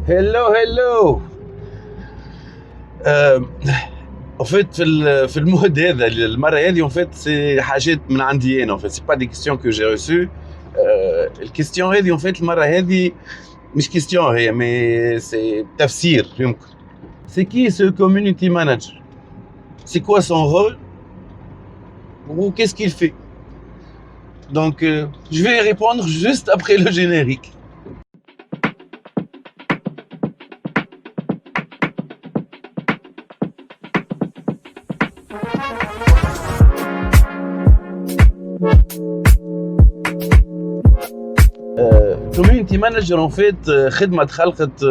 هلو. en fait في المود هذا المره هذه en fait c'est حاجات من عندي انا en fait c'est pas des questions que j'ai reçues. الكيستيون هذه en fait المره هذه مش كيستيون هي mais c'est تفسير يمكن. c'est qui ce community manager? c'est quoi son rôle ou qu'est-ce qu'il fait? Donc je vais répondre juste après le générique. community manager en fait خدمة تخلقت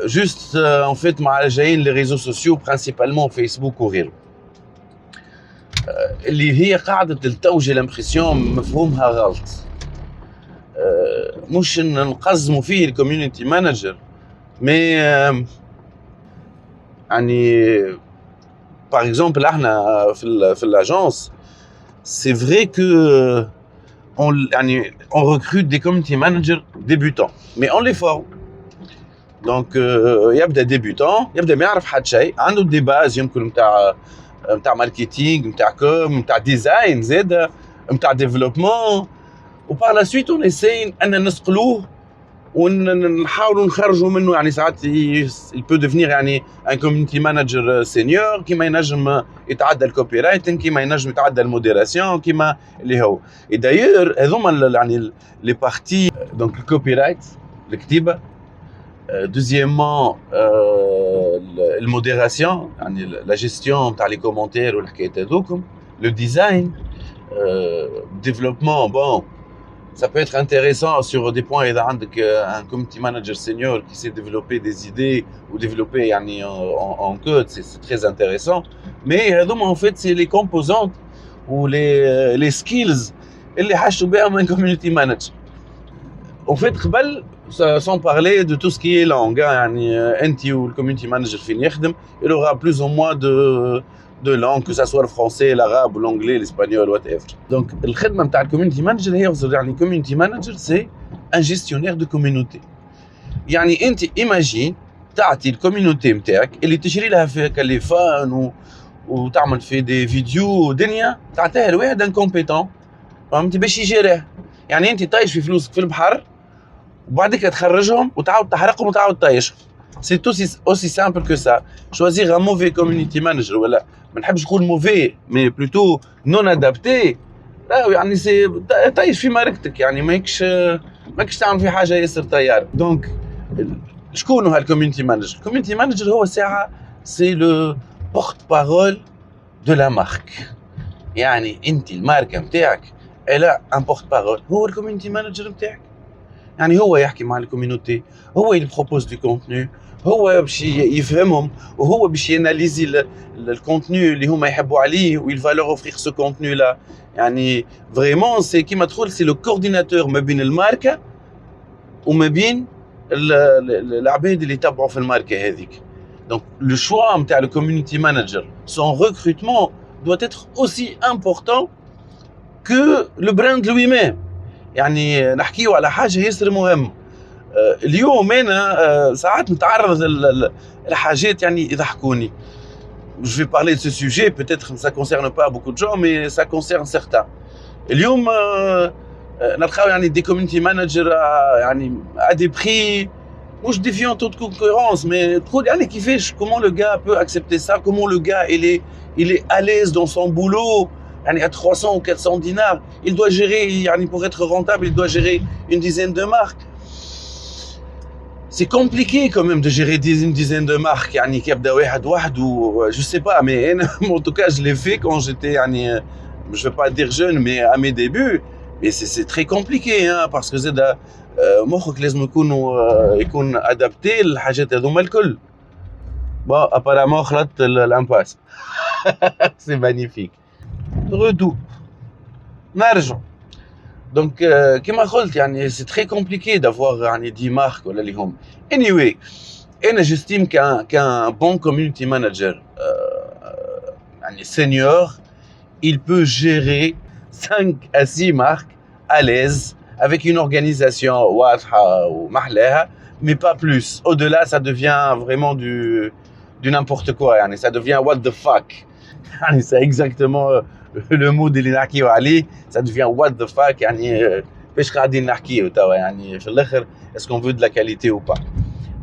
juste en fait مع جايين les réseaux sociaux principalement Facebook وغيره اللي هي قاعدة التوجه الامبرسيون مفهومها غلط. مش نقزموا فيه الكوميونيتي مانجر مي يعني par exemple احنا في الاجونس c'est vrai que on recrute des community managers débutants mais on les forme. donc يبدا débutant يبدا ما يعرف حد شيء عنده دي باز يمكن نتاع ماركتينغ نتاع كوم نتاع ديزاين زاده نتاع ديفلوبمون و par la suite on essaye ان نسقلوه ونحاولوا نخرجوا منه يعني ساعات il peut devenir يعني un community manager senior كيما ينجم يتعدى الكوبي رايتنج كيما ينجم يتعدى الموديراسيون كيما اللي هو داير هذوما يعني لي بارتي دونك الكوبي رايت الكتيبه دوزيامون الموديراسيون يعني لا جيستيون تاع لي كومونتير والحكايات هذوكم لو ديزاين développement bon ça peut être intéressant sur des points إذا عندك un community manager senior qui sait développer des idées ou développer يعني en code c'est très intéressant mais هذوما en fait c'est les composantes ou les skills اللي حاجتوا بهم un community manager. en fait قبل sans parler de tout ce qui est langue يعني انت والcommunity manager فين يخدم il aura plus ou moins de langues, que ça soit le français, l'arabe, l'anglais, l'espagnol, whatever. Donc, le khidma نتاع الكوميونتي مانجر هي يعني community manager c'est un gestionnaire de communauté. يعني انت imagine تعطي الكوميونتي نتاعك اللي تشري لها فيها كليفان وتعمل في دي فيديو ودنيا تعطيها لواحد انكومبيتون فهمتي باش يجيريها. يعني انت طايش في فلوسك في البحر وبعدك تخرجهم وتعاود تحرقهم وتعاود طايشهم. C'est aussi simple que ça. Choisir un mauvais community manager ولا ما نحبش نقول mauvais mais plutôt non adapté يعني سي طايش في ماركتك يعني ماكش تعمل في حاجه ياسر طيار. دونك شكون هو الكوميونتي مانجر؟ الكوميونتي مانجر هو ساعه سي لو بورت بارول دو لا مارك. يعني انت الماركه نتاعك الا ان بورت بارول هو الكوميونتي مانجر نتاعك. يعني هو يحكي مع الكوميونتي هو يبروبوز دو كونتوني هو باش يفهمهم وهو باش ياناليزي الكونتوني اللي هما يحبوا عليه ويل فالور اوفرير سو كونتوني لا. يعني فريمون سي كيما تقول سي لو كورديناتور ما بين الماركه وما بين العباد اللي يتبعوا في الماركه هذيك. دونك لو شوا نتاع لو كوميونيتي مانجر سون ريكروتمون doit être aussi important que le brand lui-même. يعني نحكيو على حاجه ياسر مهم. اليوم انا ساعات نتعرض لحاجات يعني يضحكوني. Je vais parler de ce sujet, peut-être que ça ne concerne pas beaucoup de gens, mais ça concerne certains. اليوم نلقاو يعني des community managers يعني à des prix مش défiant toute concurrence, mais تقول يعني كيفاش comment le gars peut accepter ça, comment le gars il est à l'aise dans son boulot. يعني à 300 ou 400 dinars, il doit gérer يعني pour être rentable, il doit gérer une dizaine de marques. C'est compliqué quand même de gérer une dizaine de marques يعني كيبدا واحد ou je sais pas mais en tout cas je l'ai fait quand j'étais يعني je vais pas dire jeune mais à mes débuts mais c'est très compliqué hein parce que زاد مخك لازم يكون adapté للحاجات هذوما الكل. bon apparemment خلطت الامباس. c'est magnifique. retour نرجع. donc كما قلت يعني c'est très compliqué d'avoir يعني 10 marques ولا اللي هم. anyway انا j'estime qu'un bon community manager يعني senior il peut gérer 5 à 6 marques à l'aise avec une organisation واضحه ومحلاها mais pas plus. Au-delà, ça devient vraiment du n'importe quoi. Yani, ça devient what the fuck. Yani, c'est exactement le mot de l'inaki ali. Ça devient what the fuck. Yani, باش قاعدين نحكيو توا يعني في الاخر est-ce qu'on veut de la qualité ou pas.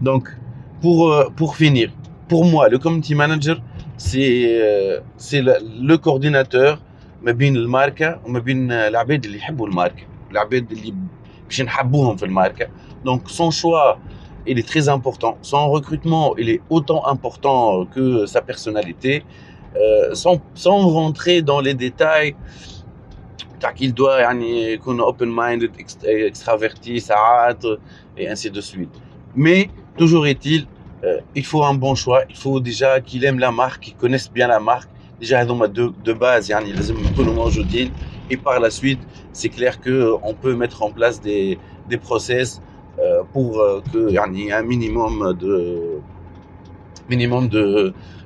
Donc pour finir, pour moi le community manager c'est le coordinateur ما بين الماركه وما بين العباد اللي يحبوا الماركه العباد اللي باش نحبوهم في الماركه. Donc son choix il est très important, son recrutement il est autant important que sa personnalité, sans rentrer dans les détails qu'il doit يعني يكون open minded extraverti ساعات et ainsi de suite. Mais toujours est-il il faut un bon choix, il faut déjà qu'il aime la marque, qu'il connaisse bien la marque. Déjà هذوما de base يعني لازم يكونوا موجودين. Et par la suite c'est clair que on peut mettre en place des process pour que يعني un minimum de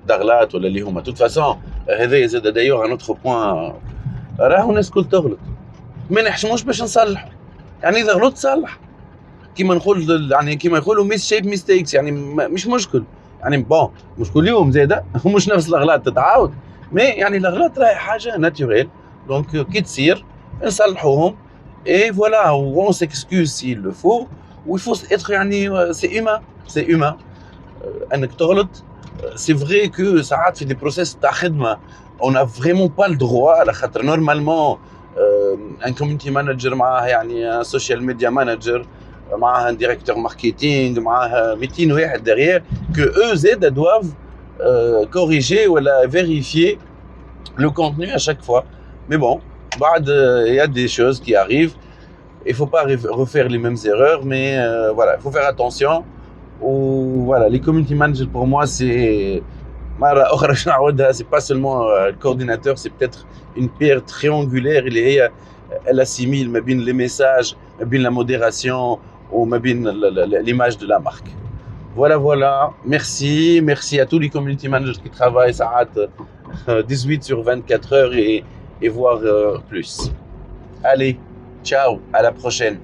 d'aglat ولا اللي هما. De toute façon هذا يزيد d'ailleurs un autre point. راهو الناس الكل تغلط، ما نحشموش باش نصلحوا. يعني اذا غلطت صلح، كيما نقول يعني كيما يقولوا ميس شيب ميستيكس، يعني مش مشكل. يعني بون مش كل يوم زاده ومش نفس الاغلاط تتعاود، مي يعني الاغلاط راهي حاجه ناتوريل. دونك كي تصير نصلحوهم اي فوالا اون سيكسكوز سي لو فو. ويفو اتر يعني سي هيومان انك تغلط. سي فري كو ساعات في دي بروسيس تاع خدمه on n'a vraiment pas le droit على خاطر normalement un community manager معاه يعني un social media manager معاه un directeur marketing معاه 200 واحد derrière que eux زاد doivent corriger ou vérifier le contenu à chaque fois. Mais bon, il y a des choses qui arrivent, il faut pas refaire les mêmes erreurs, mais voilà, il faut faire attention. Ou voilà, les community managers pour moi c'est c'est pas seulement le coordinateur, c'est peut-être une pierre triangulaire. Elle assimile les messages, la modération ou l'image de la marque. Voilà. Merci à tous les community managers qui travaillent ça 18/24 heures et voire plus. Allez, ciao, à la prochaine.